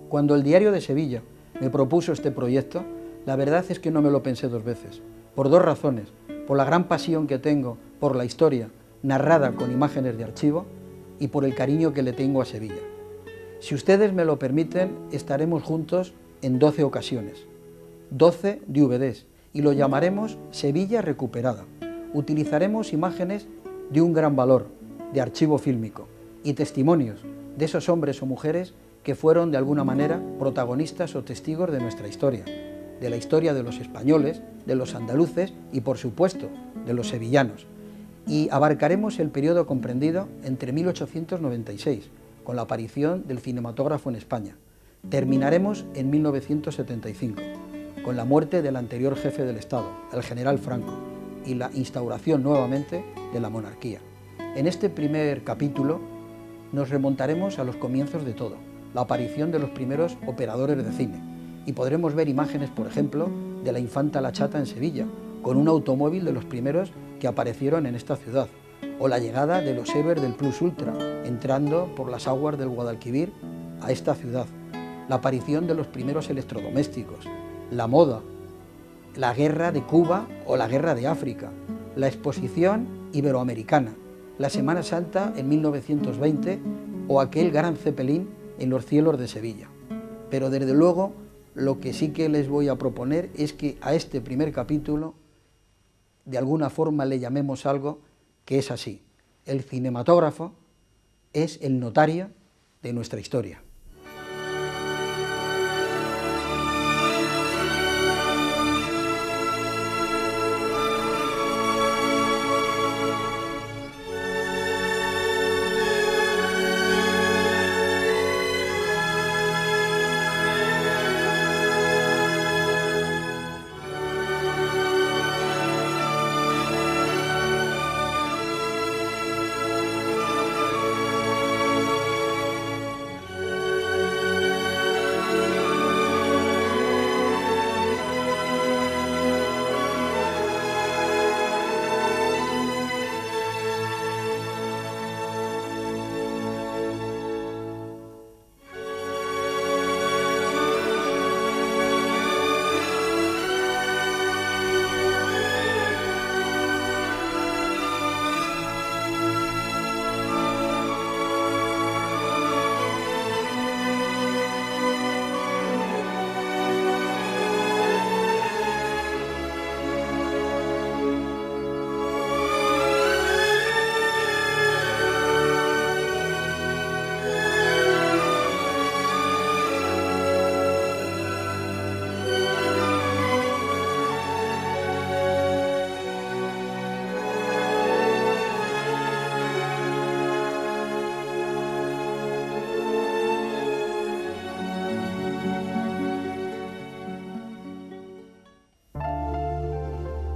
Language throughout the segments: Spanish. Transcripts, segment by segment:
Cuando el Diario de Sevilla me propuso este proyecto, la verdad es que no me lo pensé dos veces, por dos razones: por la gran pasión que tengo por la historia narrada con imágenes de archivo y por el cariño que le tengo a Sevilla. Si ustedes me lo permiten, estaremos juntos en 12 ocasiones, 12 DVDs, y lo llamaremos Sevilla Recuperada. Utilizaremos imágenes de un gran valor, de archivo fílmico, y testimonios de esos hombres o mujeres que fueron de alguna manera protagonistas o testigos de nuestra historia, de la historia de los españoles, de los andaluces y, por supuesto, de los sevillanos. Y abarcaremos el periodo comprendido entre 1896, con la aparición del cinematógrafo en España. Terminaremos en 1975, con la muerte del anterior jefe del Estado, el general Franco, y la instauración nuevamente de la monarquía. En este primer capítulo nos remontaremos a los comienzos de todo, la aparición de los primeros operadores de cine, y podremos ver imágenes, por ejemplo, de la infanta La Chata en Sevilla, con un automóvil de los primeros que aparecieron en esta ciudad, o la llegada de los héroes del Plus Ultra, entrando por las aguas del Guadalquivir a esta ciudad, la aparición de los primeros electrodomésticos, la moda, la guerra de Cuba o la guerra de África, la exposición iberoamericana, la Semana Santa en 1920 o aquel gran Zeppelin en los cielos de Sevilla. Pero desde luego, lo que sí que les voy a proponer es que a este primer capítulo de alguna forma le llamemos algo que es así: el cinematógrafo es el notario de nuestra historia.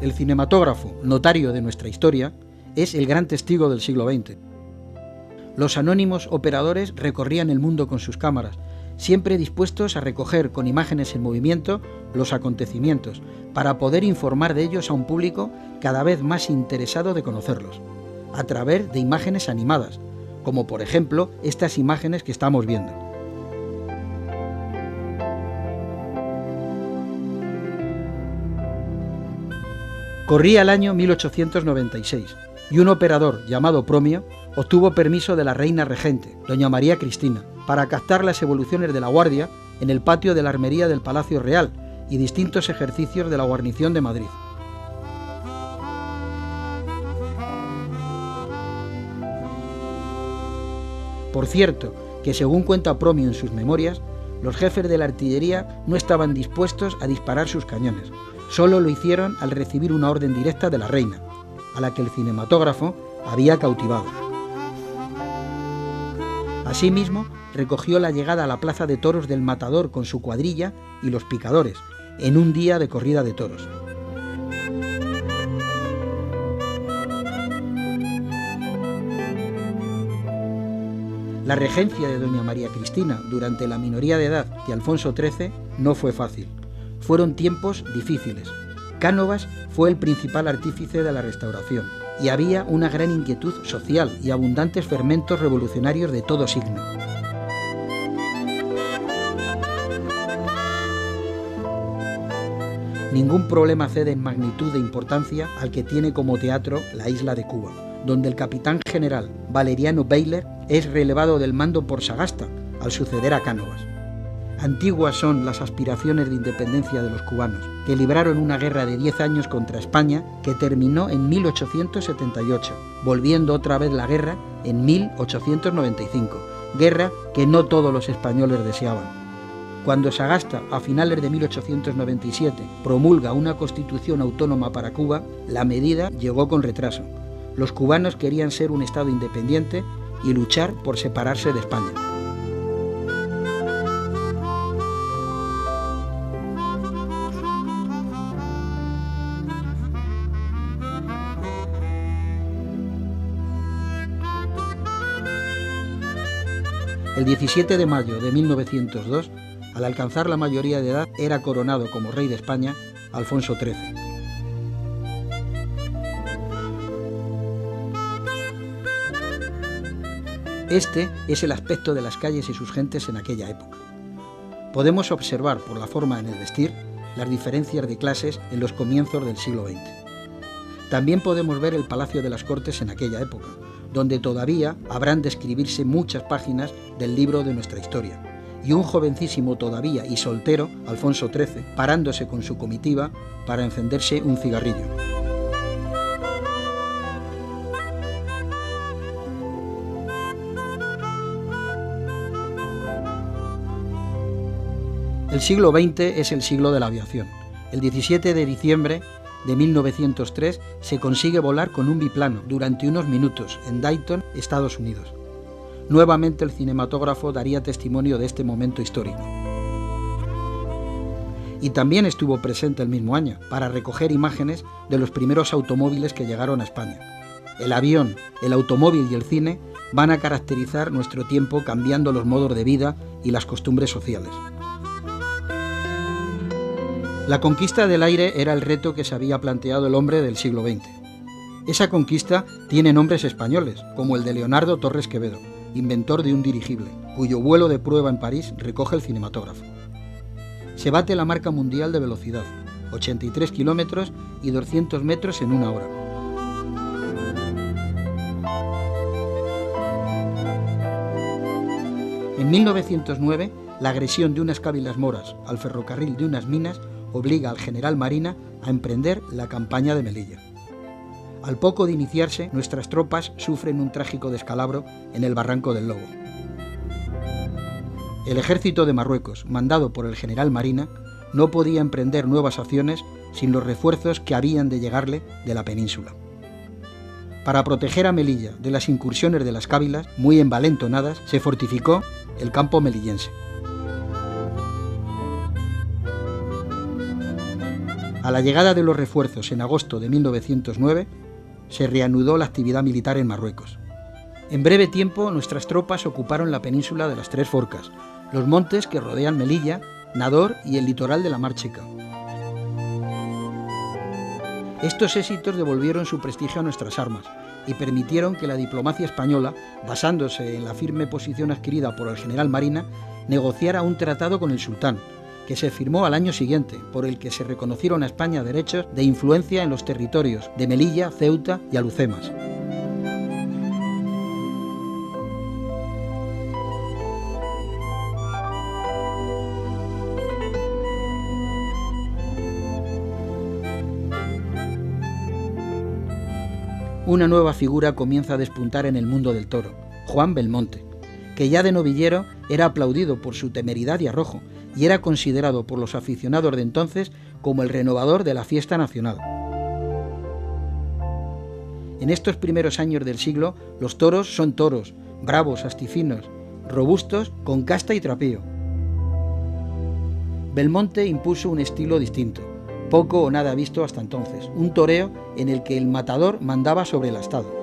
El cinematógrafo, notario de nuestra historia, es el gran testigo del siglo XX. Los anónimos operadores recorrían el mundo con sus cámaras, siempre dispuestos a recoger con imágenes en movimiento los acontecimientos, para poder informar de ellos a un público cada vez más interesado de conocerlos, a través de imágenes animadas, como por ejemplo estas imágenes que estamos viendo. Corría el año 1896 y un operador llamado Promio obtuvo permiso de la reina regente, doña María Cristina, para captar las evoluciones de la Guardia en el patio de la armería del Palacio Real y distintos ejercicios de la guarnición de Madrid. Por cierto, que según cuenta Promio en sus memorias, los jefes de la artillería no estaban dispuestos a disparar sus cañones. Solo lo hicieron al recibir una orden directa de la reina, a la que el cinematógrafo había cautivado. Asimismo, recogió la llegada a la plaza de toros del Matador con su cuadrilla y los picadores, en un día de corrida de toros. La regencia de doña María Cristina durante la minoría de edad de Alfonso XIII no fue fácil. Fueron tiempos difíciles. Cánovas fue el principal artífice de la restauración y había una gran inquietud social y abundantes fermentos revolucionarios de todo signo. Ningún problema cede en magnitud e importancia al que tiene como teatro la isla de Cuba, donde el capitán general Valeriano Bayler es relevado del mando por Sagasta, al suceder a Cánovas. Antiguas son las aspiraciones de independencia de los cubanos, que libraron una guerra de 10 años contra España que terminó en 1878, volviendo otra vez la guerra en 1895, guerra que no todos los españoles deseaban. Cuando Sagasta, a finales de 1897, promulga una constitución autónoma para Cuba, la medida llegó con retraso. Los cubanos querían ser un Estado independiente y luchar por separarse de España. El 17 de mayo de 1902, al alcanzar la mayoría de edad, era coronado como rey de España Alfonso XIII. Este es el aspecto de las calles y sus gentes en aquella época. Podemos observar por la forma en el vestir las diferencias de clases en los comienzos del siglo XX. También podemos ver el Palacio de las Cortes en aquella época, donde todavía habrán de escribirse muchas páginas del libro de nuestra historia, y un jovencísimo todavía y soltero, Alfonso XIII, parándose con su comitiva para encenderse un cigarrillo. El siglo XX es el siglo de la aviación. El 17 de diciembre de 1903 se consigue volar con un biplano durante unos minutos en Dayton, Estados Unidos. Nuevamente el cinematógrafo daría testimonio de este momento histórico. Y también estuvo presente el mismo año para recoger imágenes de los primeros automóviles que llegaron a España. El avión, el automóvil y el cine van a caracterizar nuestro tiempo, cambiando los modos de vida y las costumbres sociales. La conquista del aire era el reto que se había planteado el hombre del siglo XX. Esa conquista tiene nombres españoles, como el de Leonardo Torres Quevedo, inventor de un dirigible, cuyo vuelo de prueba en París recoge el cinematógrafo. Se bate la marca mundial de velocidad, 83 kilómetros y 200 metros en una hora. En 1909, la agresión de unas cávilas moras al ferrocarril de unas minas obliga al general Marina a emprender la campaña de Melilla. Al poco de iniciarse, nuestras tropas sufren un trágico descalabro en el Barranco del Lobo. El ejército de Marruecos, mandado por el general Marina, no podía emprender nuevas acciones sin los refuerzos que habían de llegarle de la península. Para proteger a Melilla de las incursiones de las cávilas, muy envalentonadas, se fortificó el campo melillense. A la llegada de los refuerzos en agosto de 1909, se reanudó la actividad militar en Marruecos. En breve tiempo, nuestras tropas ocuparon la península de las Tres Forcas, los montes que rodean Melilla, Nador y el litoral de la Mar Chica. Estos éxitos devolvieron su prestigio a nuestras armas y permitieron que la diplomacia española, basándose en la firme posición adquirida por el general Marina, negociara un tratado con el sultán, que se firmó al año siguiente, por el que se reconocieron a España derechos de influencia en los territorios de Melilla, Ceuta y Alhucemas. Una nueva figura comienza a despuntar en el mundo del toro, Juan Belmonte, que ya de novillero era aplaudido por su temeridad y arrojo, y era considerado por los aficionados de entonces como el renovador de la fiesta nacional. En estos primeros años del siglo, los toros son toros, bravos, astifinos, robustos, con casta y trapío. Belmonte impuso un estilo distinto, poco o nada visto hasta entonces, un toreo en el que el matador mandaba sobre el astado.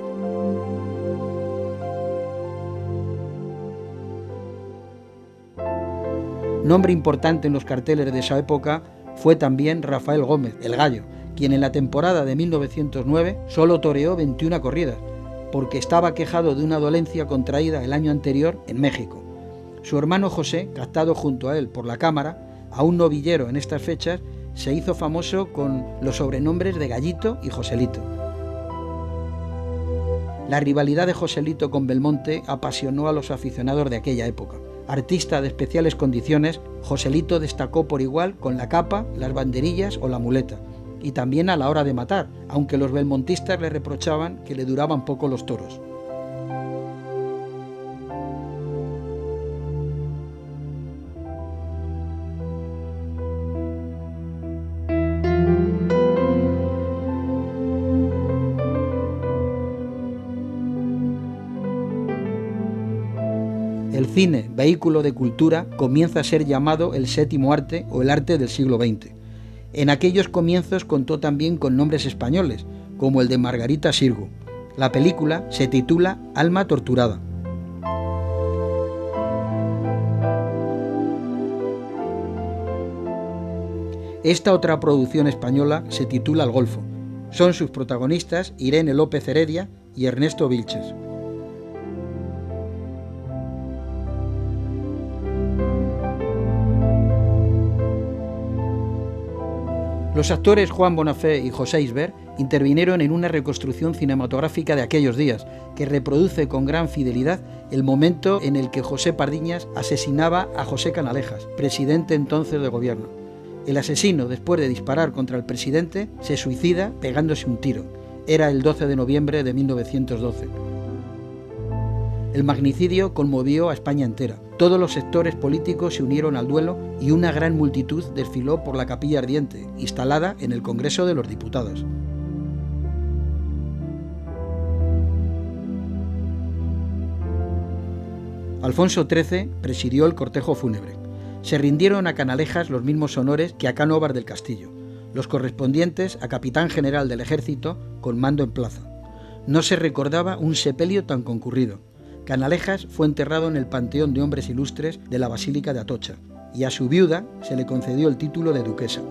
Nombre importante en los carteles de esa época fue también Rafael Gómez, el Gallo, quien en la temporada de 1909 solo toreó 21 corridas, porque estaba quejado de una dolencia contraída el año anterior en México. Su hermano José, captado junto a él por la cámara, a un novillero en estas fechas, se hizo famoso con los sobrenombres de Gallito y Joselito. La rivalidad de Joselito con Belmonte apasionó a los aficionados de aquella época. Artista de especiales condiciones, Joselito destacó por igual con la capa, las banderillas o la muleta, y también a la hora de matar, aunque los belmontistas le reprochaban que le duraban poco los toros. El cine, vehículo de cultura, comienza a ser llamado el séptimo arte o el arte del siglo XX. En aquellos comienzos contó también con nombres españoles, como el de Margarita Xirgu. La película se titula Alma torturada. Esta otra producción española se titula El Golfo. Son sus protagonistas Irene López Heredia y Ernesto Vilches. Los actores Juan Bonafé y José Isbert intervinieron en una reconstrucción cinematográfica de aquellos días, que reproduce con gran fidelidad el momento en el que José Pardiñas asesinaba a José Canalejas, presidente entonces de gobierno. El asesino, después de disparar contra el presidente, se suicida pegándose un tiro. Era el 12 de noviembre de 1912. El magnicidio conmovió a España entera. Todos los sectores políticos se unieron al duelo y una gran multitud desfiló por la Capilla Ardiente, instalada en el Congreso de los Diputados. Alfonso XIII presidió el cortejo fúnebre. Se rindieron a Canalejas los mismos honores que a Cánovas del Castillo, los correspondientes a capitán general del ejército con mando en plaza. No se recordaba un sepelio tan concurrido. Canalejas fue enterrado en el Panteón de Hombres Ilustres de la Basílica de Atocha, y a su viuda se le concedió el título de duquesa.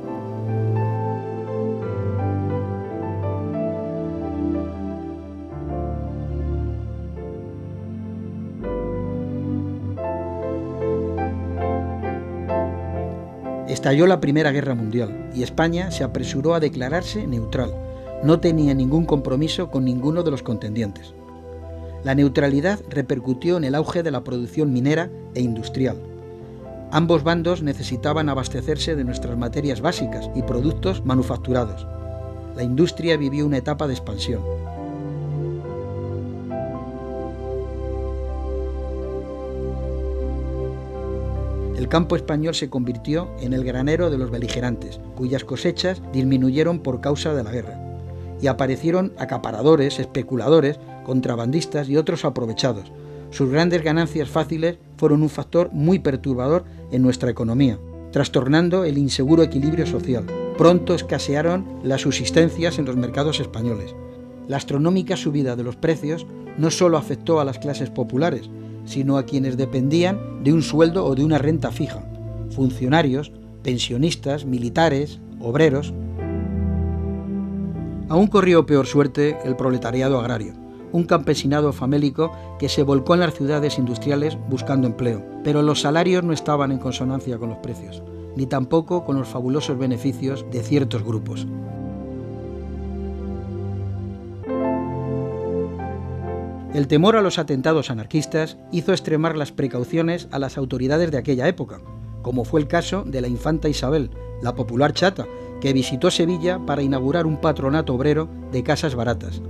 Estalló la Primera Guerra Mundial y España se apresuró a declararse neutral. No tenía ningún compromiso con ninguno de los contendientes. La neutralidad repercutió en el auge de la producción minera e industrial. Ambos bandos necesitaban abastecerse de nuestras materias básicas y productos manufacturados. La industria vivió una etapa de expansión. El campo español se convirtió en el granero de los beligerantes, cuyas cosechas disminuyeron por causa de la guerra, y aparecieron acaparadores, especuladores, contrabandistas y otros aprovechados. Sus grandes ganancias fáciles fueron un factor muy perturbador en nuestra economía, trastornando el inseguro equilibrio social. Pronto escasearon las subsistencias en los mercados españoles. La astronómica subida de los precios no solo afectó a las clases populares, sino a quienes dependían de un sueldo o de una renta fija: funcionarios, pensionistas, militares, obreros. Aún corrió peor suerte el proletariado agrario, un campesinado famélico que se volcó en las ciudades industriales buscando empleo, pero los salarios no estaban en consonancia con los precios, ni tampoco con los fabulosos beneficios de ciertos grupos. El temor a los atentados anarquistas hizo extremar las precauciones a las autoridades de aquella época, como fue el caso de la infanta Isabel, la popular chata, que visitó Sevilla para inaugurar un patronato obrero de casas baratas.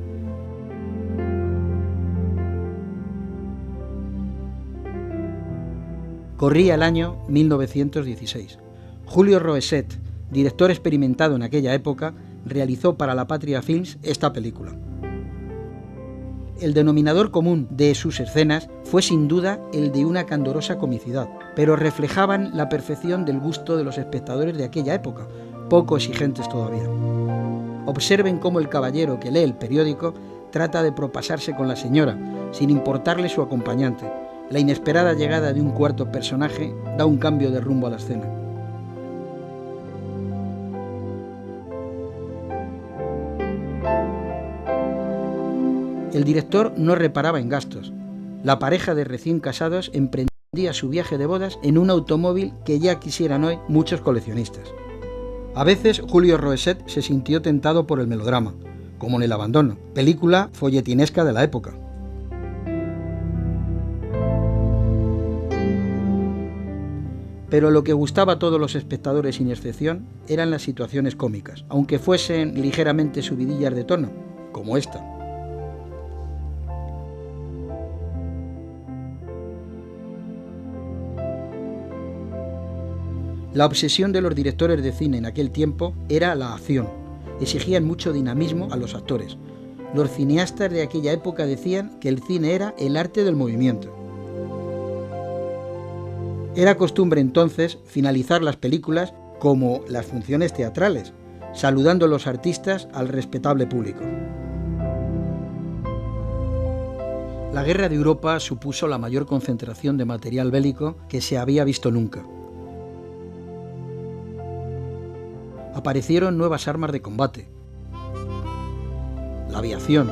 Corría el año 1916. Julio Roeset, director experimentado en aquella época, realizó para La Patria Films esta película. El denominador común de sus escenas fue sin duda el de una candorosa comicidad, pero reflejaban la perfección del gusto de los espectadores de aquella época, poco exigentes todavía. Observen cómo el caballero que lee el periódico trata de propasarse con la señora, sin importarle su acompañante. La inesperada llegada de un cuarto personaje da un cambio de rumbo a la escena. El director no reparaba en gastos. La pareja de recién casados emprendía su viaje de bodas en un automóvil que ya quisieran hoy muchos coleccionistas. A veces Julio Roeset se sintió tentado por el melodrama, como en El abandono, película folletinesca de la época. Pero lo que gustaba a todos los espectadores sin excepción eran las situaciones cómicas, aunque fuesen ligeramente subidillas de tono, como esta. La obsesión de los directores de cine en aquel tiempo era la acción. Exigían mucho dinamismo a los actores. Los cineastas de aquella época decían que el cine era el arte del movimiento. Era costumbre entonces finalizar las películas como las funciones teatrales, saludando a los artistas al respetable público. La guerra de Europa supuso la mayor concentración de material bélico que se había visto nunca. Aparecieron nuevas armas de combate, la aviación,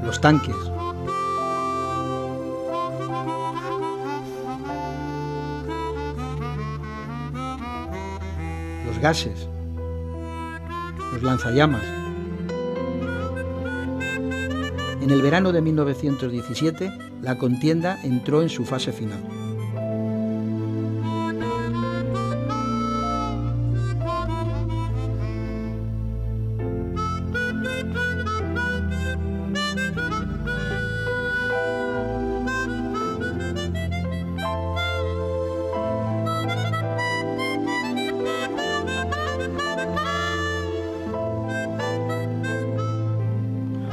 los tanques, los gases, los lanzallamas. En el verano de 1917, la contienda entró en su fase final.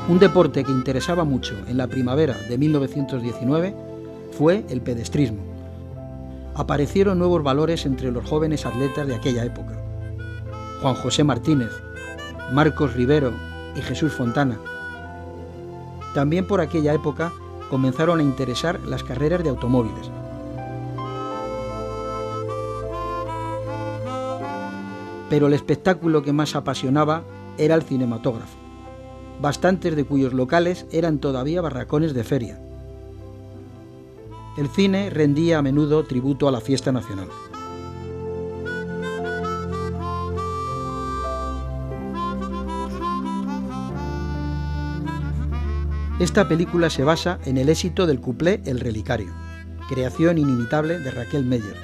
Un deporte que interesaba mucho en la primavera de 1919 fue el pedestrismo. Aparecieron nuevos valores entre los jóvenes atletas de aquella época. Juan José Martínez, Marcos Rivero y Jesús Fontana. También por aquella época comenzaron a interesar las carreras de automóviles. Pero el espectáculo que más apasionaba era el cinematógrafo, bastantes de cuyos locales eran todavía barracones de feria. El cine rendía a menudo tributo a la fiesta nacional. Esta película se basa en el éxito del cuplé El Relicario, creación inimitable de Raquel Meyer,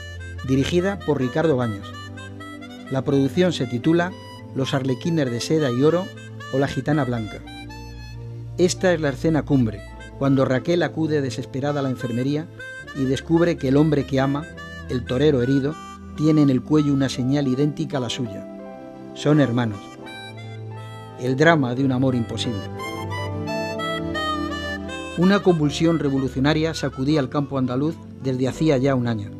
dirigida por Ricardo Baños. La producción se titula Los arlequines de seda y oro o La gitana blanca. Esta es la escena cumbre, cuando Raquel acude desesperada a la enfermería y descubre que el hombre que ama, el torero herido, tiene en el cuello una señal idéntica a la suya. Son hermanos. El drama de un amor imposible. Una convulsión revolucionaria sacudía el campo andaluz desde hacía ya un año.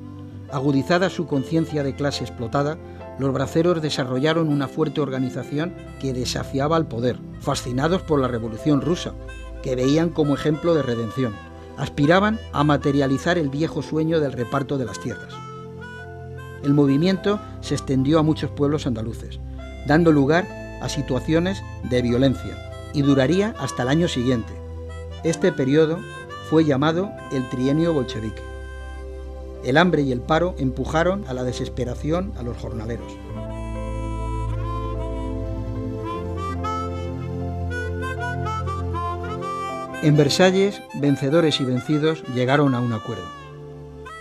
Agudizada su conciencia de clase explotada, los braceros desarrollaron una fuerte organización que desafiaba al poder, fascinados por la Revolución Rusa, que veían como ejemplo de redención. Aspiraban a materializar el viejo sueño del reparto de las tierras. El movimiento se extendió a muchos pueblos andaluces, dando lugar a situaciones de violencia, y duraría hasta el año siguiente. Este periodo fue llamado el Trienio Bolchevique. El hambre y el paro empujaron a la desesperación a los jornaleros. En Versalles, vencedores y vencidos llegaron a un acuerdo.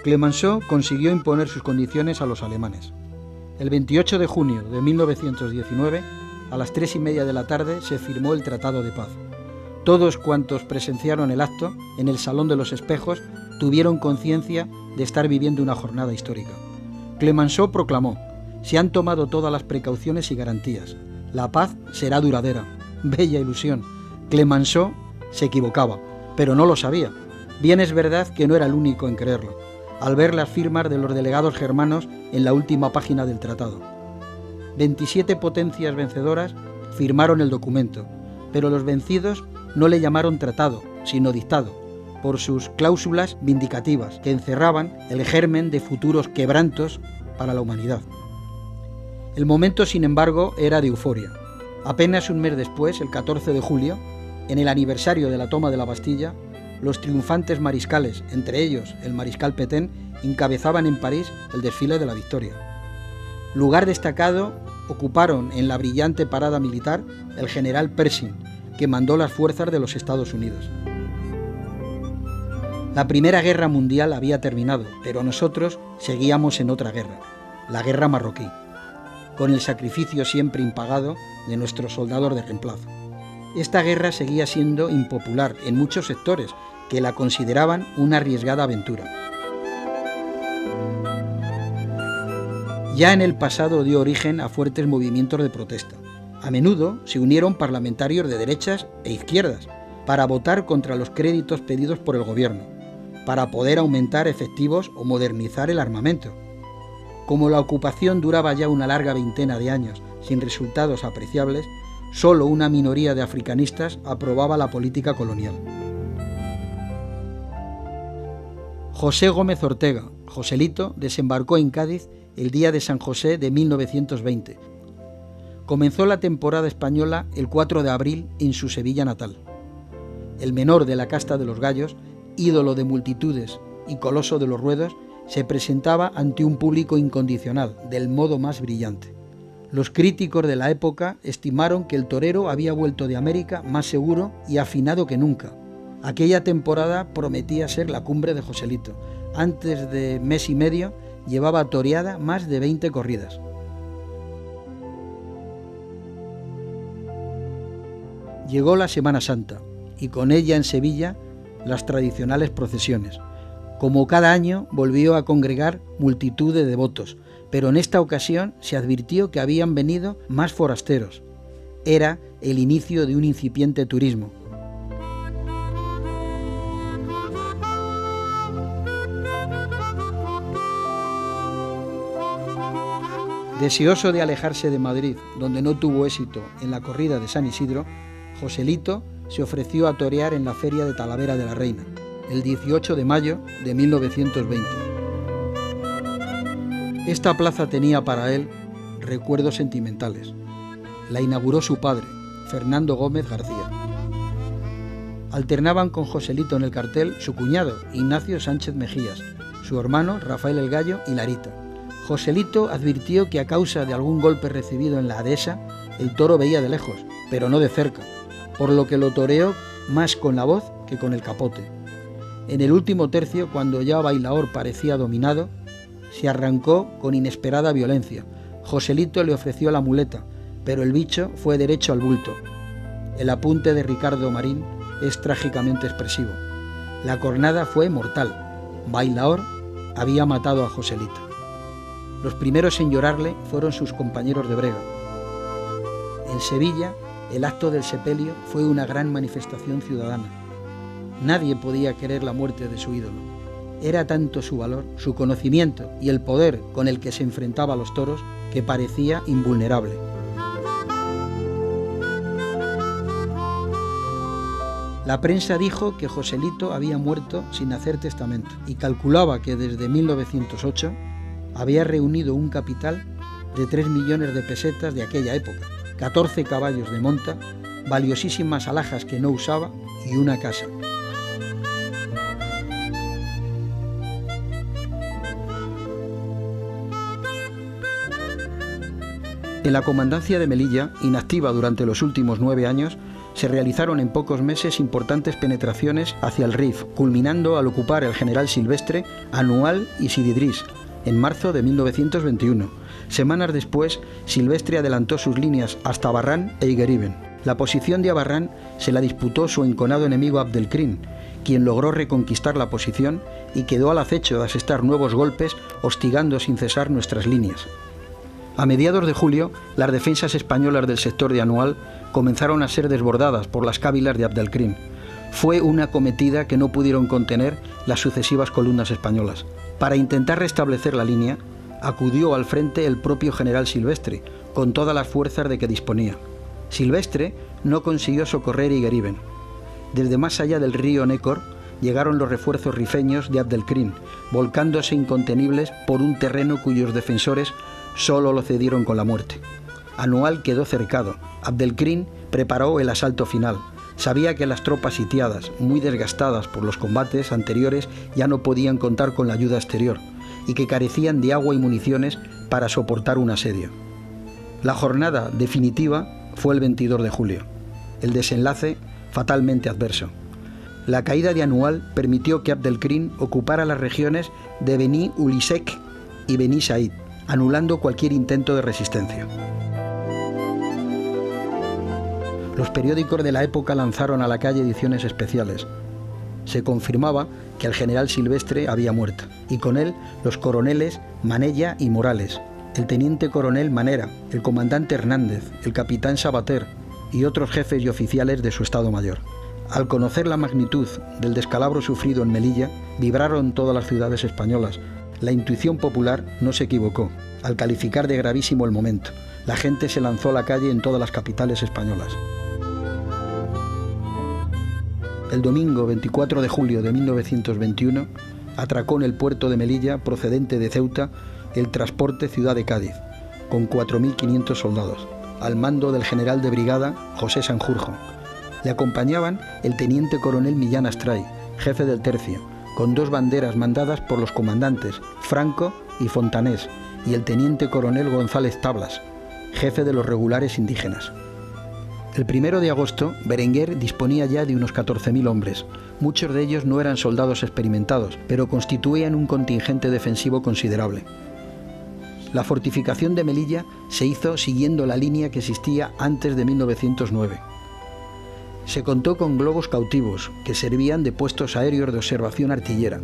Clemenceau consiguió imponer sus condiciones a los alemanes. El 28 de junio de 1919, a las 3:30 de la tarde, se firmó el Tratado de Paz. Todos cuantos presenciaron el acto, en el Salón de los Espejos, tuvieron conciencia de estar viviendo una jornada histórica. Clemenceau proclamó: se han tomado todas las precauciones y garantías. La paz será duradera. Bella ilusión. Clemenceau se equivocaba, pero no lo sabía. Bien es verdad que no era el único en creerlo, al ver las firmas de los delegados germanos en la última página del tratado. 27 potencias vencedoras firmaron el documento, pero los vencidos no le llamaron tratado, sino dictado, por sus cláusulas vindicativas que encerraban el germen de futuros quebrantos para la humanidad. El momento, sin embargo, era de euforia. Apenas un mes después, el 14 de julio, en el aniversario de la toma de la Bastilla, los triunfantes mariscales, entre ellos el mariscal Pétain, encabezaban en París el desfile de la Victoria. Lugar destacado ocuparon en la brillante parada militar el general Pershing, que mandó las fuerzas de los Estados Unidos. La Primera Guerra Mundial había terminado, pero nosotros seguíamos en otra guerra, la guerra marroquí, con el sacrificio siempre impagado de nuestros soldados de reemplazo. Esta guerra seguía siendo impopular en muchos sectores que la consideraban una arriesgada aventura. Ya en el pasado dio origen a fuertes movimientos de protesta. A menudo se unieron parlamentarios de derechas e izquierdas para votar contra los créditos pedidos por el gobierno, para poder aumentar efectivos o modernizar el armamento. Como la ocupación duraba ya una larga veintena de años sin resultados apreciables, solo una minoría de africanistas aprobaba la política colonial. José Gómez Ortega, Joselito, desembarcó en Cádiz el día de San José de 1920. Comenzó la temporada española el 4 de abril en su Sevilla natal. El menor de la casta de los Gallos, ídolo de multitudes y coloso de los ruedos, se presentaba ante un público incondicional, del modo más brillante. Los críticos de la época estimaron que el torero había vuelto de América más seguro y afinado que nunca. Aquella temporada prometía ser la cumbre de Joselito. Antes de mes y medio llevaba toreada más de 20 corridas. Llegó la Semana Santa y con ella en Sevilla las tradicionales procesiones. Como cada año volvió a congregar multitud de devotos, pero en esta ocasión se advirtió que habían venido más forasteros. Era el inicio de un incipiente turismo. Deseoso de alejarse de Madrid, donde no tuvo éxito en la corrida de San Isidro, Joselito se ofreció a torear en la Feria de Talavera de la Reina, el 18 de mayo de 1920. Esta plaza tenía para él recuerdos sentimentales. La inauguró su padre, Fernando Gómez García. Alternaban con Joselito en el cartel su cuñado, Ignacio Sánchez Mejías, su hermano, Rafael el Gallo y Larita. Joselito advirtió que a causa de algún golpe recibido en la dehesa, el toro veía de lejos, pero no de cerca, por lo que lo toreó más con la voz que con el capote. En el último tercio, cuando ya Bailaor parecía dominado, se arrancó con inesperada violencia. Joselito le ofreció la muleta, pero el bicho fue derecho al bulto. El apunte de Ricardo Marín es trágicamente expresivo. La cornada fue mortal. Bailaor había matado a Joselito. Los primeros en llorarle fueron sus compañeros de brega. En Sevilla, el acto del sepelio fue una gran manifestación ciudadana. Nadie podía querer la muerte de su ídolo. Era tanto su valor, su conocimiento y el poder con el que se enfrentaba a los toros que parecía invulnerable. La prensa dijo que Joselito había muerto sin hacer testamento y calculaba que desde 1908 había reunido un capital de 3 millones de pesetas de aquella época, 14 caballos de monta, valiosísimas alhajas que no usaba y una casa. En la comandancia de Melilla, inactiva durante los últimos 9 años, se realizaron en pocos meses importantes penetraciones hacia el Rif, culminando al ocupar el general Silvestre Anual y Sididrís en marzo de 1921. Semanas después, Silvestre adelantó sus líneas hasta Abarrán e Igueriben. La posición de Abarrán se la disputó su enconado enemigo Abdelkrim, quien logró reconquistar la posición y quedó al acecho de asestar nuevos golpes, hostigando sin cesar nuestras líneas. A mediados de julio, las defensas españolas del sector de Anual comenzaron a ser desbordadas por las cávilas de Abdelkrim. Fue una acometida que no pudieron contener las sucesivas columnas españolas. Para intentar restablecer la línea, acudió al frente el propio general Silvestre, con todas las fuerzas de que disponía. Silvestre no consiguió socorrer Igueriben. Desde más allá del río Nécor llegaron los refuerzos rifeños de Abdelkrim, volcándose incontenibles por un terreno cuyos defensores solo lo cedieron con la muerte. Anual quedó cercado. Abdelkrim preparó el asalto final. Sabía que las tropas sitiadas, muy desgastadas por los combates anteriores, ya no podían contar con la ayuda exterior y que carecían de agua y municiones para soportar un asedio. La jornada definitiva fue el 22 de julio. El desenlace fatalmente adverso. La caída de Anual permitió que Abdelkrim ocupara las regiones de Beni Ulisek y Beni Said, anulando cualquier intento de resistencia. Los periódicos de la época lanzaron a la calle ediciones especiales. Se confirmaba que el general Silvestre había muerto, y con él los coroneles Manella y Morales, el teniente coronel Manera, el comandante Hernández, el capitán Sabater y otros jefes y oficiales de su Estado Mayor. Al conocer la magnitud del descalabro sufrido en Melilla, vibraron todas las ciudades españolas. La intuición popular no se equivocó al calificar de gravísimo el momento. La gente se lanzó a la calle en todas las capitales españolas. El domingo 24 de julio de 1921 atracó en el puerto de Melilla, procedente de Ceuta, el transporte Ciudad de Cádiz, con 4.500 soldados, al mando del general de brigada José Sanjurjo. Le acompañaban el teniente coronel Millán Astray, jefe del tercio, con 2 banderas mandadas por los comandantes Franco y Fontanés, y el teniente coronel González Tablas, jefe de los regulares indígenas. El 1 de agosto, Berenguer disponía ya de unos 14.000 hombres. Muchos de ellos no eran soldados experimentados, pero constituían un contingente defensivo considerable. La fortificación de Melilla se hizo siguiendo la línea que existía antes de 1909. Se contó con globos cautivos, que servían de puestos aéreos de observación artillera.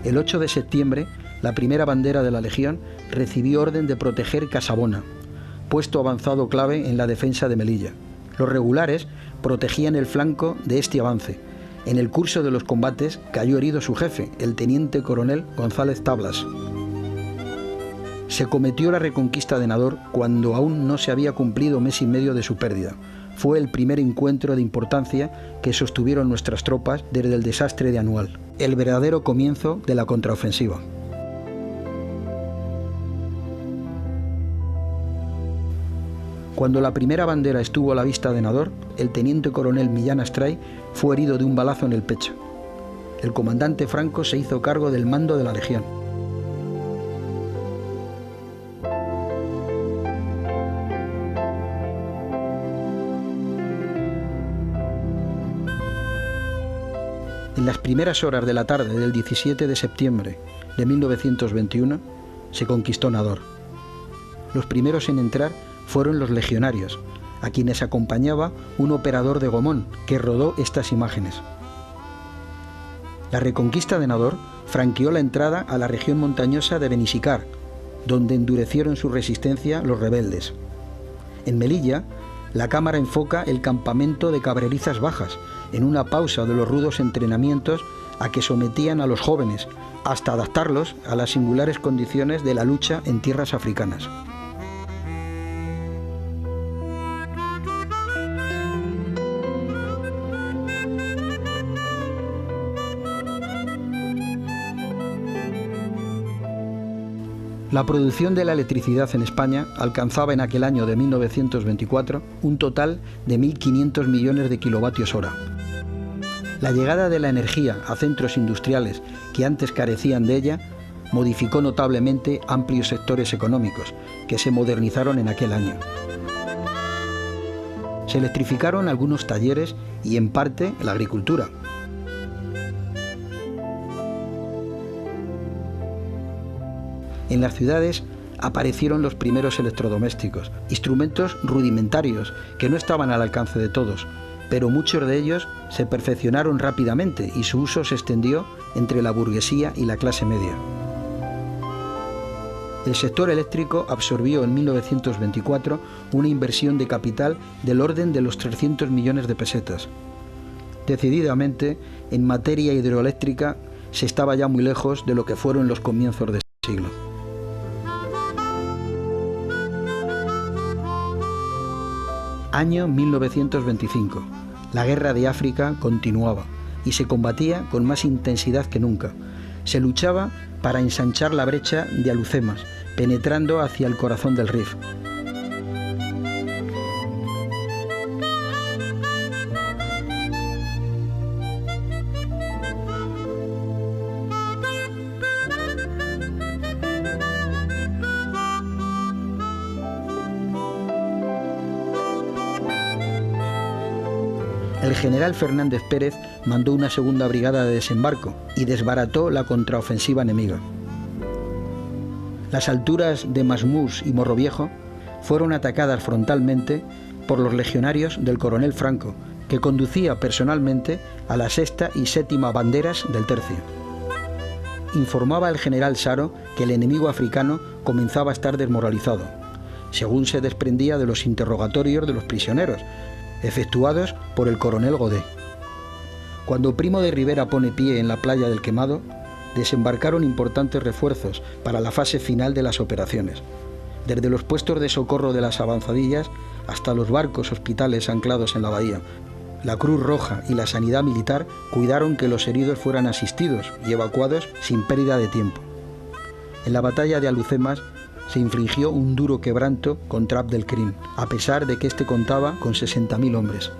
El 8 de septiembre, la primera bandera de la Legión recibió orden de proteger Casabona, puesto avanzado clave en la defensa de Melilla. Los regulares protegían el flanco de este avance. En el curso de los combates cayó herido su jefe, el teniente coronel González Tablas. Se cometió la reconquista de Nador cuando aún no se había cumplido mes y medio de su pérdida. Fue el primer encuentro de importancia que sostuvieron nuestras tropas desde el desastre de Anual, el verdadero comienzo de la contraofensiva. Cuando la primera bandera estuvo a la vista de Nador, el teniente coronel Millán Astray fue herido de un balazo en el pecho. El comandante Franco se hizo cargo del mando de la Legión. En las primeras horas de la tarde del 17 de septiembre de 1921 se conquistó Nador. Los primeros en entrar fueron los legionarios, a quienes acompañaba un operador de Gomón que rodó estas imágenes. La reconquista de Nador franqueó la entrada a la región montañosa de Benisicar, donde endurecieron su resistencia los rebeldes. En Melilla, la cámara enfoca el campamento de Cabrerizas Bajas, en una pausa de los rudos entrenamientos a que sometían a los jóvenes, hasta adaptarlos a las singulares condiciones de la lucha en tierras africanas. La producción de la electricidad en España alcanzaba en aquel año de 1924 un total de 1.500 millones de kilovatios hora. La llegada de la energía a centros industriales que antes carecían de ella modificó notablemente amplios sectores económicos que se modernizaron en aquel año. Se electrificaron algunos talleres y en parte la agricultura. En las ciudades aparecieron los primeros electrodomésticos, instrumentos rudimentarios que no estaban al alcance de todos, pero muchos de ellos se perfeccionaron rápidamente y su uso se extendió entre la burguesía y la clase media. El sector eléctrico absorbió en 1924 una inversión de capital del orden de los 300 millones de pesetas. Decididamente, en materia hidroeléctrica se estaba ya muy lejos de lo que fueron los comienzos de este siglo. Año 1925. La guerra de África continuaba y se combatía con más intensidad que nunca. Se luchaba para ensanchar la brecha de Alhucemas, penetrando hacia el corazón del Rif. El general Fernández Pérez mandó una segunda brigada de desembarco y desbarató la contraofensiva enemiga. Las alturas de Masmús y Morroviejo fueron atacadas frontalmente por los legionarios del coronel Franco, que conducía personalmente a la 6ª y 7ª banderas del tercio. Informaba el general Saro que el enemigo africano comenzaba a estar desmoralizado, según se desprendía de los interrogatorios de los prisioneros, efectuados por el coronel Godet. Cuando Primo de Rivera pone pie en la playa del Quemado, desembarcaron importantes refuerzos para la fase final de las operaciones, desde los puestos de socorro de las avanzadillas hasta los barcos hospitales anclados en la bahía. La Cruz Roja y la Sanidad Militar cuidaron que los heridos fueran asistidos y evacuados sin pérdida de tiempo. En la batalla de Alhucemas se infligió un duro quebranto contra Abdelkrim, a pesar de que éste contaba con 60.000 hombres.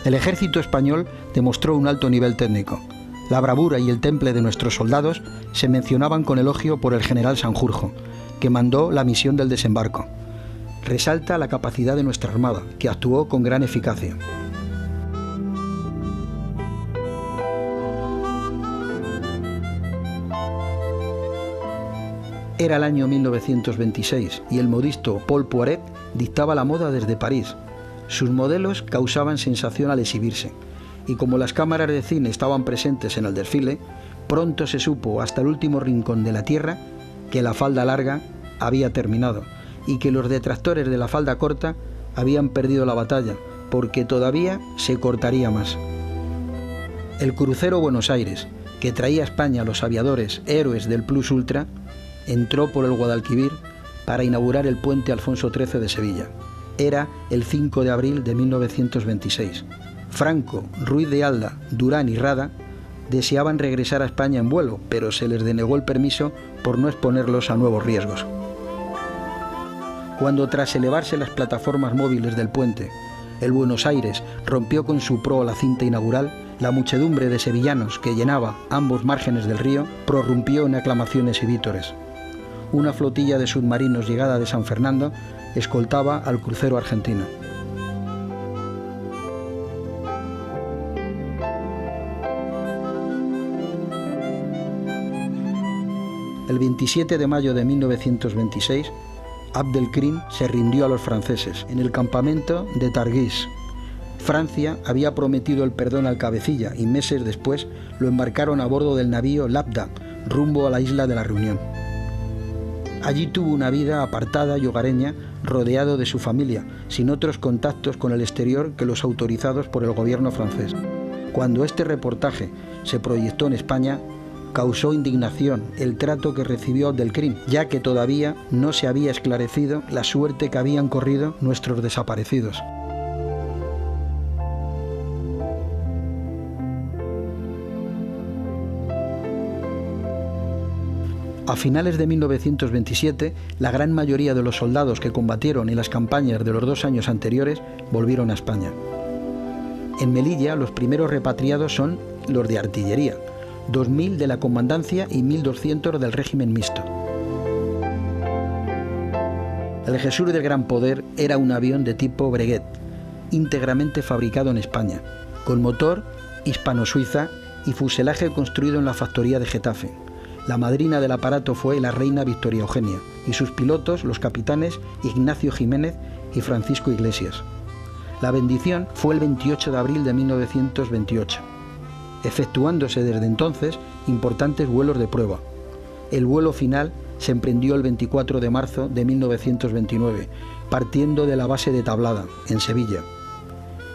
El ejército español demostró un alto nivel técnico. La bravura y el temple de nuestros soldados se mencionaban con elogio por el general Sanjurjo, que mandó la misión del desembarco. Resalta la capacidad de nuestra armada, que actuó con gran eficacia. Era el año 1926 y el modisto Paul Poiret dictaba la moda desde París. Sus modelos causaban sensación al exhibirse, y como las cámaras de cine estaban presentes en el desfile, pronto se supo hasta el último rincón de la tierra que la falda larga había terminado y que los detractores de la falda corta habían perdido la batalla, porque todavía se cortaría más. El crucero Buenos Aires, que traía a España a los aviadores héroes del Plus Ultra, entró por el Guadalquivir para inaugurar el puente Alfonso XIII de Sevilla. Era el 5 de abril de 1926. Franco, Ruiz de Alda, Durán y Rada deseaban regresar a España en vuelo, pero se les denegó el permiso por no exponerlos a nuevos riesgos. Cuando, tras elevarse las plataformas móviles del puente, el Buenos Aires rompió con su proa la cinta inaugural, la muchedumbre de sevillanos que llenaba ambos márgenes del río prorrumpió en aclamaciones y vítores. Una flotilla de submarinos llegada de San Fernando escoltaba al crucero argentino. El 27 de mayo de 1926, Abdelkrim se rindió a los franceses en el campamento de Targhis. Francia había prometido el perdón al cabecilla y meses después lo embarcaron a bordo del navío Labda, rumbo a la isla de la Reunión. Allí tuvo una vida apartada y hogareña, rodeado de su familia, sin otros contactos con el exterior que los autorizados por el gobierno francés. Cuando este reportaje se proyectó en España, causó indignación el trato que recibió Abdelkrim, ya que todavía no se había esclarecido la suerte que habían corrido nuestros desaparecidos. A finales de 1927, la gran mayoría de los soldados que combatieron en las campañas de los 2 años anteriores volvieron a España. En Melilla, los primeros repatriados son los de artillería, 2.000 de la comandancia y 1.200 del régimen mixto. El Jesús del Gran Poder era un avión de tipo Breguet, íntegramente fabricado en España, con motor hispano-suiza y fuselaje construido en la factoría de Getafe. La madrina del aparato fue la reina Victoria Eugenia y sus pilotos los capitanes Ignacio Jiménez y Francisco Iglesias. La bendición fue el 28 de abril de 1928, efectuándose desde entonces importantes vuelos de prueba. El vuelo final se emprendió el 24 de marzo de 1929, partiendo de la base de Tablada, en Sevilla.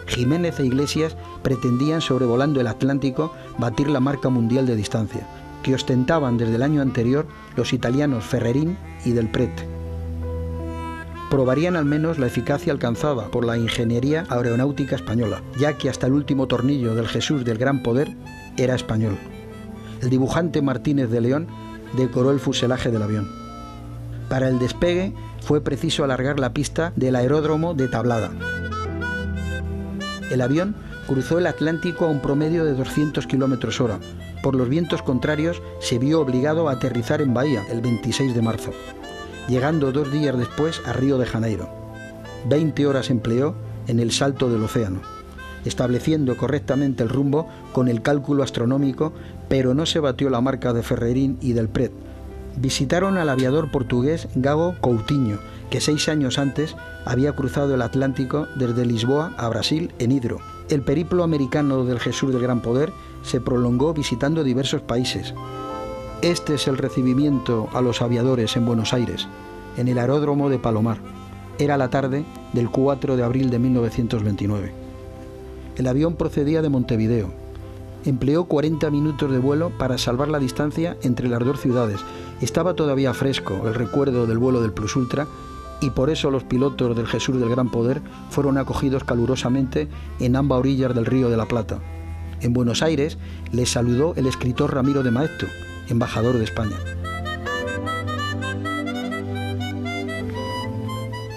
Jiménez e Iglesias pretendían, sobrevolando el Atlántico, batir la marca mundial de distancia, que ostentaban desde el año anterior los italianos Ferrerín y Del Pret. Probarían al menos la eficacia alcanzada por la ingeniería aeronáutica española, ya que hasta el último tornillo del Jesús del Gran Poder era español. El dibujante Martínez de León decoró el fuselaje del avión. Para el despegue fue preciso alargar la pista del aeródromo de Tablada. El avión cruzó el Atlántico a un promedio de 200 km/h. Por los vientos contrarios se vio obligado a aterrizar en Bahía el 26 de marzo, llegando 2 días después a Río de Janeiro. 20 horas empleó en el salto del océano, estableciendo correctamente el rumbo con el cálculo astronómico, pero no se batió la marca de Ferrerín y del Pret. Visitaron al aviador portugués Gago Coutinho, que 6 años antes había cruzado el Atlántico desde Lisboa a Brasil en hidro. El periplo americano del Jesús del Gran Poder se prolongó visitando diversos países. Este es el recibimiento a los aviadores en Buenos Aires, en el aeródromo de Palomar. Era la tarde del 4 de abril de 1929. El avión procedía de Montevideo. Empleó 40 minutos de vuelo para salvar la distancia entre las dos ciudades. Estaba todavía fresco el recuerdo del vuelo del Plus Ultra y por eso los pilotos del Jesús del Gran Poder fueron acogidos calurosamente en ambas orillas del Río de la Plata. En Buenos Aires les saludó el escritor Ramiro de Maeztu, embajador de España.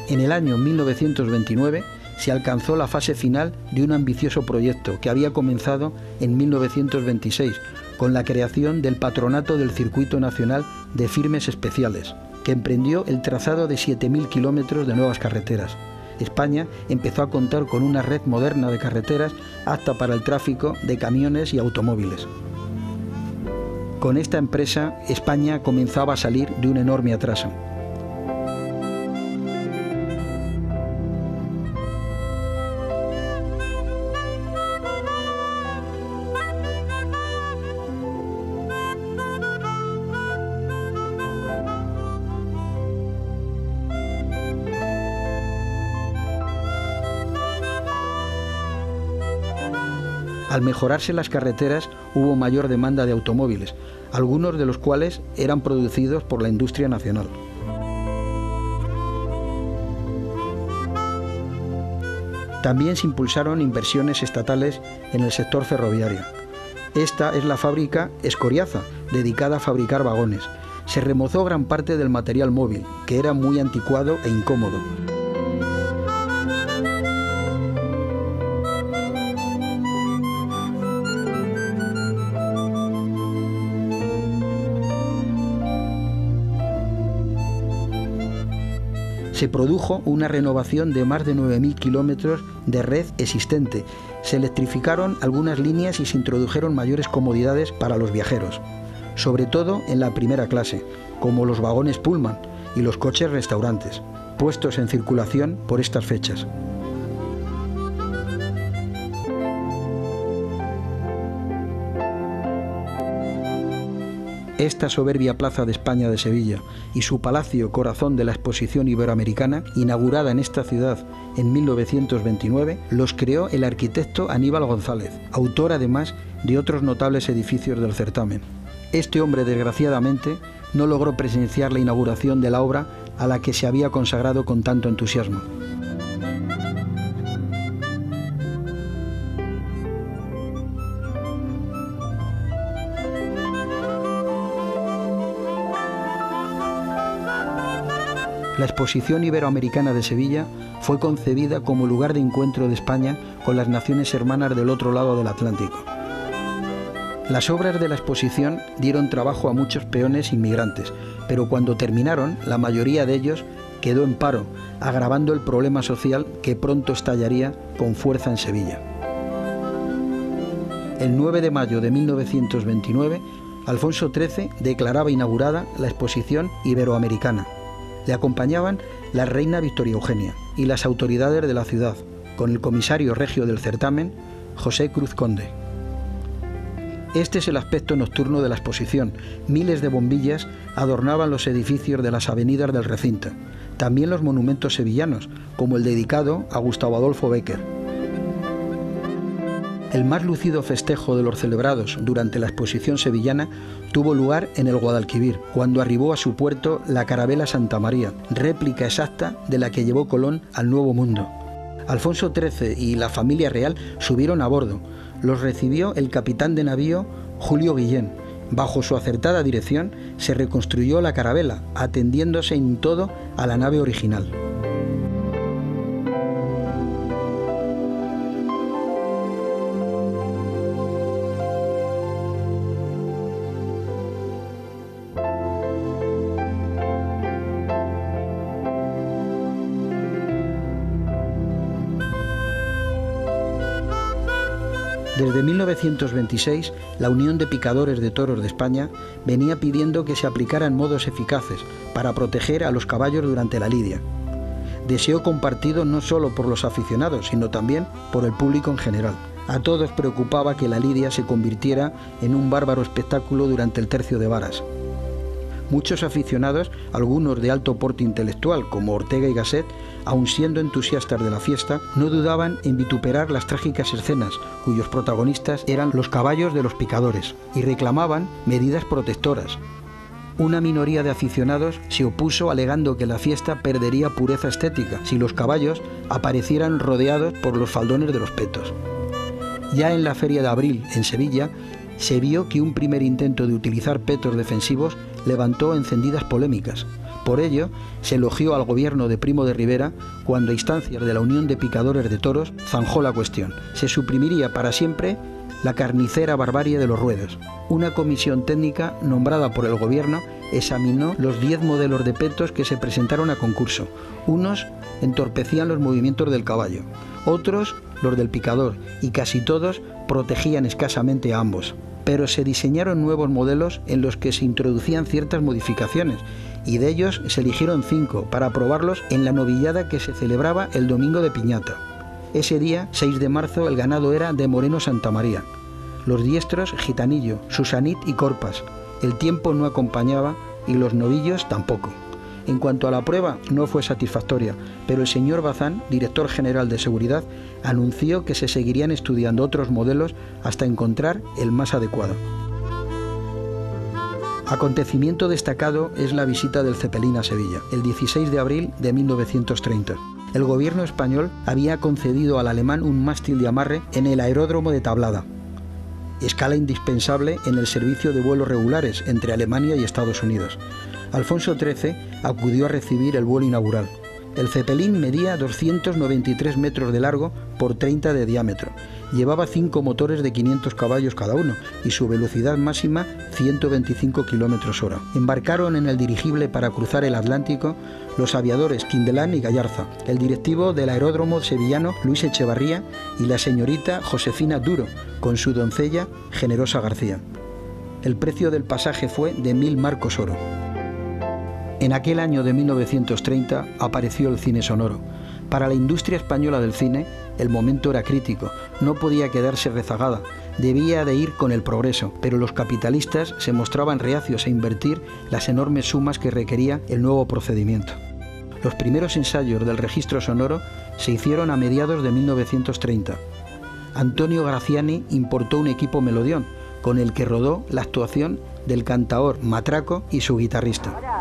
En el año 1929 se alcanzó la fase final de un ambicioso proyecto que había comenzado en 1926 con la creación del Patronato del Circuito Nacional de Firmes Especiales, que emprendió el trazado de 7.000 kilómetros de nuevas carreteras. España empezó a contar con una red moderna de carreteras apta para el tráfico de camiones y automóviles. Con esta empresa, España comenzaba a salir de un enorme atraso. Al mejorarse las carreteras hubo mayor demanda de automóviles, algunos de los cuales eran producidos por la industria nacional. También se impulsaron inversiones estatales en el sector ferroviario. Esta es la fábrica Escoriaza, dedicada a fabricar vagones. Se remozó gran parte del material móvil, que era muy anticuado e incómodo. Se produjo una renovación de más de 9.000 kilómetros de red existente, se electrificaron algunas líneas y se introdujeron mayores comodidades para los viajeros, sobre todo en la primera clase, como los vagones Pullman y los coches restaurantes, puestos en circulación por estas fechas. Esta soberbia plaza de España de Sevilla y su palacio corazón de la Exposición Iberoamericana, inaugurada en esta ciudad en 1929, los creó el arquitecto Aníbal González, autor además de otros notables edificios del certamen. Este hombre, desgraciadamente, no logró presenciar la inauguración de la obra a la que se había consagrado con tanto entusiasmo. La Exposición Iberoamericana de Sevilla fue concebida como lugar de encuentro de España con las naciones hermanas del otro lado del Atlántico. Las obras de la exposición dieron trabajo a muchos peones inmigrantes, pero cuando terminaron, la mayoría de ellos quedó en paro, agravando el problema social que pronto estallaría con fuerza en Sevilla. El 9 de mayo de 1929, Alfonso XIII declaraba inaugurada la Exposición Iberoamericana. Le acompañaban la reina Victoria Eugenia y las autoridades de la ciudad, con el comisario regio del certamen, José Cruz Conde. Este es el aspecto nocturno de la exposición. Miles de bombillas adornaban los edificios de las avenidas del recinto. También los monumentos sevillanos, como el dedicado a Gustavo Adolfo Bécquer. El más lucido festejo de los celebrados durante la exposición sevillana tuvo lugar en el Guadalquivir, cuando arribó a su puerto la carabela Santa María, réplica exacta de la que llevó Colón al Nuevo Mundo. Alfonso XIII y la familia real subieron a bordo. Los recibió el capitán de navío Julio Guillén, Bajo su acertada dirección se reconstruyó la carabela, atendiéndose en todo a la nave original. Desde 1926, la Unión de Picadores de Toros de España venía pidiendo que se aplicaran modos eficaces para proteger a los caballos durante la lidia. Deseo compartido no solo por los aficionados, sino también por el público en general. A todos preocupaba que la lidia se convirtiera en un bárbaro espectáculo durante el tercio de varas. Muchos aficionados, algunos de alto porte intelectual como Ortega y Gasset, aun siendo entusiastas de la fiesta, no dudaban en vituperar las trágicas escenas cuyos protagonistas eran los caballos de los picadores, y reclamaban medidas protectoras. Una minoría de aficionados se opuso alegando que la fiesta perdería pureza estética si los caballos aparecieran rodeados por los faldones de los petos. Ya en la Feria de Abril, en Sevilla, se vio que un primer intento de utilizar petos defensivos levantó encendidas polémicas. Por ello, se elogió al gobierno de Primo de Rivera cuando, a instancias de la Unión de Picadores de Toros, zanjó la cuestión. Se suprimiría para siempre la carnicera barbarie de los ruedos. Una comisión técnica nombrada por el gobierno examinó los 10 modelos de petos que se presentaron a concurso. Unos entorpecían los movimientos del caballo, otros los del picador, y casi todos protegían escasamente a ambos. Pero se diseñaron nuevos modelos en los que se introducían ciertas modificaciones, y de ellos se eligieron 5 para probarlos en la novillada que se celebraba el domingo de Piñata. Ese día, 6 de marzo, el ganado era de Moreno Santamaría. Los diestros, Gitanillo, Susanit y Corpas. El tiempo no acompañaba y los novillos tampoco. En cuanto a la prueba, no fue satisfactoria, pero el señor Bazán, director general de seguridad, anunció que se seguirían estudiando otros modelos hasta encontrar el más adecuado. Acontecimiento destacado es la visita del Zeppelin a Sevilla, el 16 de abril de 1930. El gobierno español había concedido al alemán un mástil de amarre en el aeródromo de Tablada, escala indispensable en el servicio de vuelos regulares entre Alemania y Estados Unidos. Alfonso XIII acudió a recibir el vuelo inaugural. El Zeppelin medía 293 metros de largo por 30 de diámetro. Llevaba 5 motores de 500 caballos cada uno y su velocidad máxima 125 km/h. Embarcaron en el dirigible para cruzar el Atlántico los aviadores Quindelán y Gallarza, el directivo del aeródromo sevillano Luis Echevarría y la señorita Josefina Duro, con su doncella Generosa García. El precio del pasaje fue de 1000 marcos oro. En aquel año de 1930 apareció el cine sonoro. Para la industria española del cine, el momento era crítico, no podía quedarse rezagada, debía de ir con el progreso, pero los capitalistas se mostraban reacios a invertir las enormes sumas que requería el nuevo procedimiento. Los primeros ensayos del registro sonoro se hicieron a mediados de 1930. Antonio Graziani importó un equipo melodión, con el que rodó la actuación del cantaor Matraco y su guitarrista.